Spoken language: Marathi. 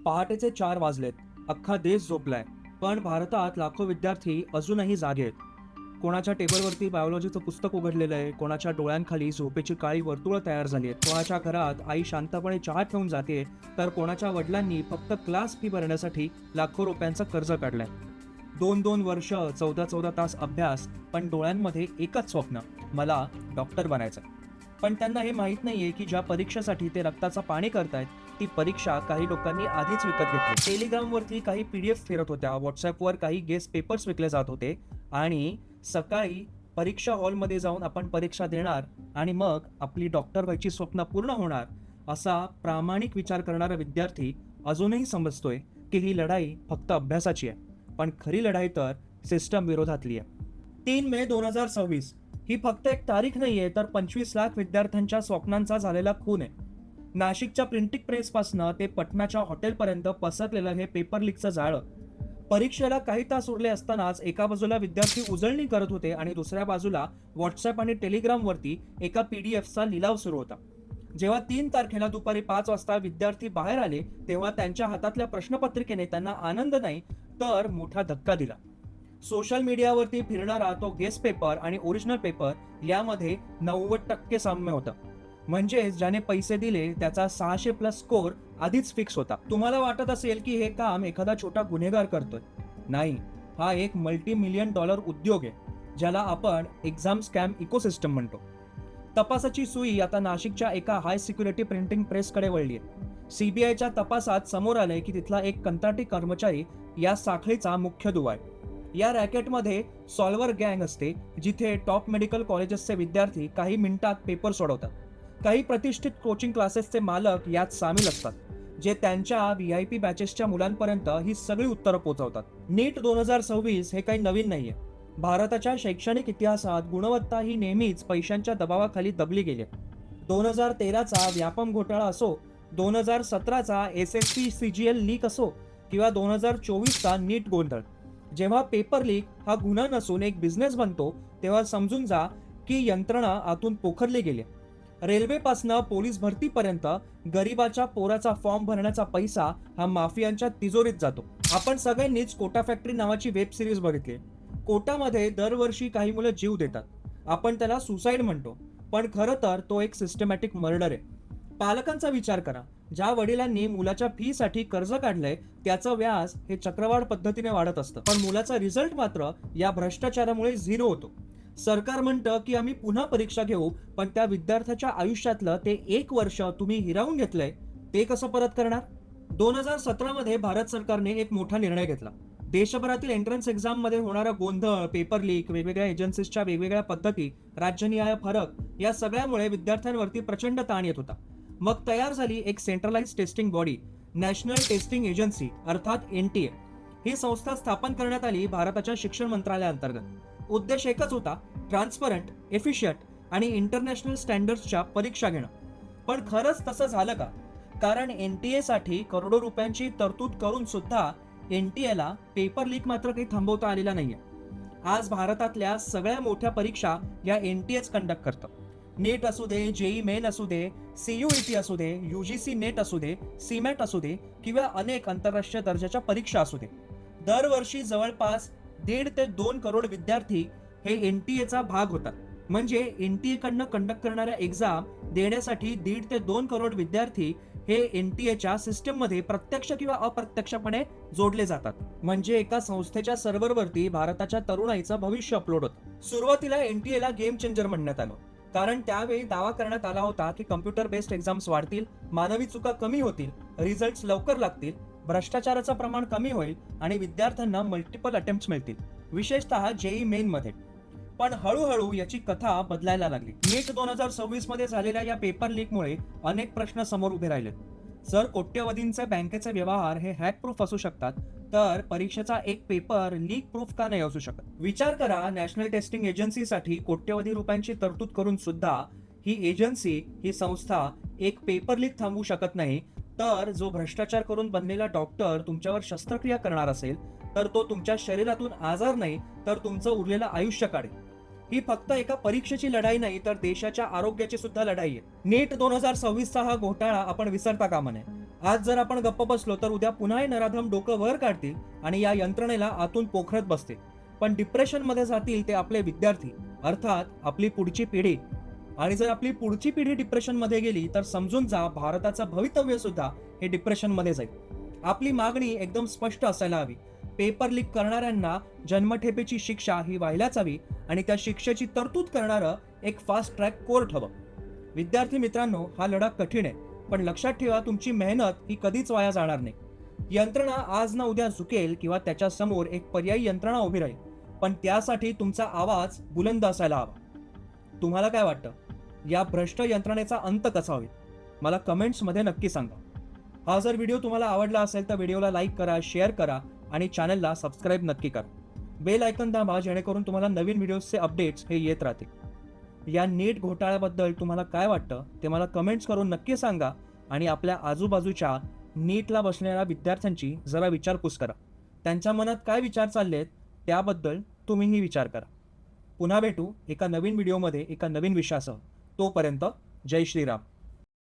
पहाटेचे 4 वाजलेत. अख्खा देश झोपलाय. पण भारतात लाखो विद्यार्थी अजूनही जागे आहेत. कोणाच्या टेबलवरती बायोलॉजीचं पुस्तक उघडलेलं आहे, कोणाच्या डोळ्यांखाली झोपेची काळी वर्तुळं तयार झाली आहेत, कोणाच्या घरात आई शांतपणे चहा ठेवून जाते, तर कोणाच्या वडिलांनी फक्त क्लास फी भरण्यासाठी लाखो रुपयांचं कर्ज काढलंय. 2-2 वर्ष 14-14 तास अभ्यास, पण डोळ्यांमध्ये एकच स्वप्न, मला डॉक्टर बनायचं. पण त्यांना हे माहीत नाहीये की ज्या परीक्षेसाठी ते रक्ताचं पाणी करतायत, ती परीक्षा काही लोकांनी आधीच विकत घेतली. टेलिग्रामवरती काही PDF फिरत होत्या, व्हॉट्सअपवर काही गेस्ट पेपर्स विकले जात होते आणि सकाळी परीक्षा हॉलमध्ये जाऊन आपण परीक्षा देणार आणि मग आपली डॉक्टर व्हायची स्वप्न पूर्ण होणार, असा प्रामाणिक विचार करणारा विद्यार्थी अजूनही समजतोय की ही लढाई फक्त अभ्यासाची आहे. पण खरी लढाई तर सिस्टम विरोधातली आहे. 3 मे 2026 ही फक्त एक तारीख नाहीये, तर 25 लाख विद्यार्थ्यांच्या स्वप्नांचा झालेला खून आहे. नाशिकच्या प्रिंटिंग प्रेसपासनं ते पटनाच्या हॉटेलपर्यंत पसरलेलं हे पेपर लीकचं जाळं. परीक्षेला काही तास उरले असतानाच एका बाजूला विद्यार्थी उजळणी करत होते आणि दुसऱ्या बाजूला व्हॉट्सअप आणि टेलिग्रामवरती एका PDFचा लिलाव सुरू होता. जेव्हा 3 तारखेला दुपारी 5 वाजता विद्यार्थी बाहेर आले, तेव्हा त्यांच्या हातातल्या प्रश्नपत्रिकेने त्यांना आनंद नाही तर मोठा धक्का दिला. सोशल मीडियावरती फिरणारा तो गेस्ट पेपर आणि ओरिजिनल पेपर यामध्ये 90% साम्य होतं. म्हणजेच ज्याने पैसे दिले त्याचा 600+ स्कोर आधीच फिक्स होता. तुम्हाला वाटत असेल की हे काम एखादा छोटा गुन्हेगार करतोय. नाही, हा एक $multi-million उद्योग आहे, ज्याला आपण एक्झाम स्कॅम इकोसिस्टम म्हणतो. तपासाची सुई आता नाशिकच्या एका हाय सिक्युरिटी प्रिंटिंग प्रेसकडे वळली आहे. CBIच्या तपासात समोर आलंय की तिथला एक कंत्राटी कर्मचारी या साखळीचा मुख्य दुवा आहे. या रॅकेटमध्ये सॉल्व्हर गँग असते, जिथे टॉप मेडिकल कॉलेजेसचे विद्यार्थी काही मिनिटात पेपर सोडवतात. काही प्रतिष्ठित कोचिंग क्लासेसचे मालक यात सामील असतात, जे त्यांच्या VIP बॅचेसच्या मुलांपर्यंत ही सगळी उत्तरं पोहोचवतात. नीट 2026 हे काही नवीन नाहीये. भारताच्या शैक्षणिक इतिहासात गुणवत्ता ही नेहमीच पैशांच्या दबावाखाली दबली गेली. 2013चा व्यापम घोटाळा असो, 2017चा SSC CGL लीक असो किंवा 2024चा नीट गोंधळ, जेव्हा पेपर लीक हा गुन्हा नसून एक बिझनेस बनतो, तेव्हा समजून जा की यंत्रणा आतून पोखरली गेली. रेल्वेपासनं पोलीस भरतीपर्यंत गरिबाच्या पोराचा फॉर्म भरण्याचा पैसा हा माफियांच्या तिजोरीत जातो. आपण सगळ्यांनीच कोटा फॅक्टरी नावाची वेब सिरीज बघितली. कोटामध्ये दरवर्षी काही मुलं जीव देतात. आपण त्याला सुसाईड म्हणतो, पण खरं तर तो एक सिस्टमॅटिक मर्डर आहे. पालकांचा विचार करा. ज्या वडिलांनी मुलाच्या फी साठी कर्ज काढलंय, त्याचं व्याज हे चक्रवाढ पद्धतीने वाढत असतं, पण मुलाचा रिझल्ट मात्र या भ्रष्टाचारामुळे 0 होतो. सरकार म्हणतं की आम्ही पुन्हा परीक्षा घेऊ, पण त्या विद्यार्थ्याच्या आयुष्यातलं ते 1 वर्ष तुम्ही हिरावून घेतलंय, ते कसं परत करणार? 2017 मध्ये भारत सरकारने एक मोठा निर्णय घेतला. देशभरातील एंट्रन्स एक्झाम मध्ये होणारा गोंधळ, पेपर लीक, वेगवेगळ्या एजन्सीजच्या वेगवेगळ्या पद्धती, राज्यनिहाय फरक, या सगळ्यामुळे विद्यार्थ्यांवरती प्रचंड ताण येत होता. मग तयार झाली एक centralise testing body, national testing agency अर्थात NTA. ही संस्था स्थापन करण्यात आली भारताच्या शिक्षण मंत्रालयाअंतर्गत. उद्देश एकच होता, ट्रान्सपरंट, एफिशियंट आणि इंटरनॅशनल स्टँडर्ड्सच्या परीक्षा घेणं. पण खरंच तसं झालं का? कारण NTA साठी करोडो रुपयांची तरतूद करून सुद्धा NTAला पेपर लीक मात्र काही थांबवता आलेला नाहीये. आज भारतातल्या सगळ्या मोठ्या परीक्षा या NTAच कंडक्ट करतं. नीट असू दे, JEE मेन असू दे, CUET असू दे, UGC नेट असू दे, CMAT असू दे किंवा अनेक आंतरराष्ट्रीय दर्जाच्या परीक्षा असू दे. दरवर्षी जवळपास 1.5 ते 2 करोड विद्यार्थी हे NTAचा भाग होतात. म्हणजे NTA कडनं कंडक्ट करणाऱ्या एक्झाम देण्यासाठी 1.5 ते 2 करोड विद्यार्थी हे NTAच्या सिस्टममध्ये प्रत्यक्ष किंवा अप्रत्यक्षपणे जोडले जातात. म्हणजे एका संस्थेच्या सर्व्हरवरती भारताच्या तरुणाईचं भविष्य अपलोड होतं. सुरुवातीला NTAला गेम चेंजर म्हणण्यात आलं, कारण त्यावेळी दावा करण्यात आला होता की कम्प्युटर बेस्ड एक्झाम्स वाढतील, मानवी चुका कमी होतील, रिझल्ट्स लवकर लागतील, भ्रष्टाचाराचं प्रमाण कमी होईल आणि विद्यार्थ्यांना मल्टिपल अटेम्प्ट्स मिळतील, विशेषतः JEE मेन मध्ये. पण हळूहळू याची कथा बदलायला लागली. नीट 2026 मध्ये झालेल्या या पेपर लीकमुळे अनेक प्रश्न समोर उभे राहिलेत. जर कोट्यवधींचे बँकेचे व्यवहार हे हॅक प्रूफ असू शकतात, तर परीक्षेचा एक पेपर लीक प्रूफ का नाही असू शकत? विचार करा, नॅशनल टेस्टिंग एजन्सीसाठी कोट्यवधी रुपयांची तरतूद करून सुद्धा ही एजन्सी, ही संस्था एक पेपर लीक थांबवू शकत नाही, तर जो भ्रष्टाचार करून बनलेला डॉक्टर तुमच्यावर शस्त्रक्रिया करणार असेल, तर तो तुमच्या शरीरातून आजार नाही तर तुमचं उरलेलं आयुष्य काढेल. ही फक्त एका परीक्षेची लढाई नाही, तर देशाच्या आरोग्याची सुद्धा लढाई आहे. नीट 2026चा हा घोटाळा आपण विसरता कामा नये. आज जर आपण गप्प बसलो तर उद्या पुन्हा हे नराधम डोकं वर काढतील आणि या यंत्रणेला आतून पोखरत बसतील. पण डिप्रेशनमध्ये जातील ते आपले विद्यार्थी, अर्थात आपली पुढची पिढी. आणि जर आपली पुढची पिढी डिप्रेशनमध्ये गेली तर समजून जा भारताचं भवितव्य सुद्धा हे डिप्रेशनमध्ये जाईल. आपली मागणी एकदम स्पष्ट असायला हवी. पेपर लीक करणाऱ्यांना जन्मठेपेची शिक्षा ही व्हायलाच हवी आणि त्या शिक्षेची तरतूद करणारं एक फास्ट ट्रॅक कोर्ट हवं. विद्यार्थी मित्रांनो, हा लढा कठीण आहे, पण लक्षात ठेवा तुमची मेहनत ही कधीच वाया जाणार नाही. यंत्रणा आज ना उद्या झुकेल किंवा त्याच्या समोर एक पर्यायी यंत्रणा उभी राहील, पण त्यासाठी तुमचा आवाज बुलंद असायला हवा. तुम्हाला काय वाटतं? या भ्रष्ट यंत्रणेचा अंत कसा होईल? मला कमेंट्समध्ये नक्की सांगा. हा जर व्हिडिओ तुम्हाला आवडला असेल तर व्हिडिओला लाईक करा, शेअर करा आणि चॅनलला सबस्क्राईब नक्की करा. बेल आयकॉन दाबा जेणेकरून तुम्हाला नवीन व्हिडिओजचे अपडेट्स हे येत राहतील. या नीट घोटाळ्याबद्दल तुम्हाला काय वाटतं ते मला कमेंट्स करून नक्की सांगा आणि आपल्या आजूबाजूच्या नीटला बसलेल्या विद्यार्थ्यांची जरा विचारपूस करा. त्यांच्या मनात काय विचार चाललेत त्याबद्दल तुम्हीही विचार करा. पुन्हा भेटू एका नवीन व्हिडिओमध्ये एका नवीन विषयासह. तोपर्यंत जय श्रीराम.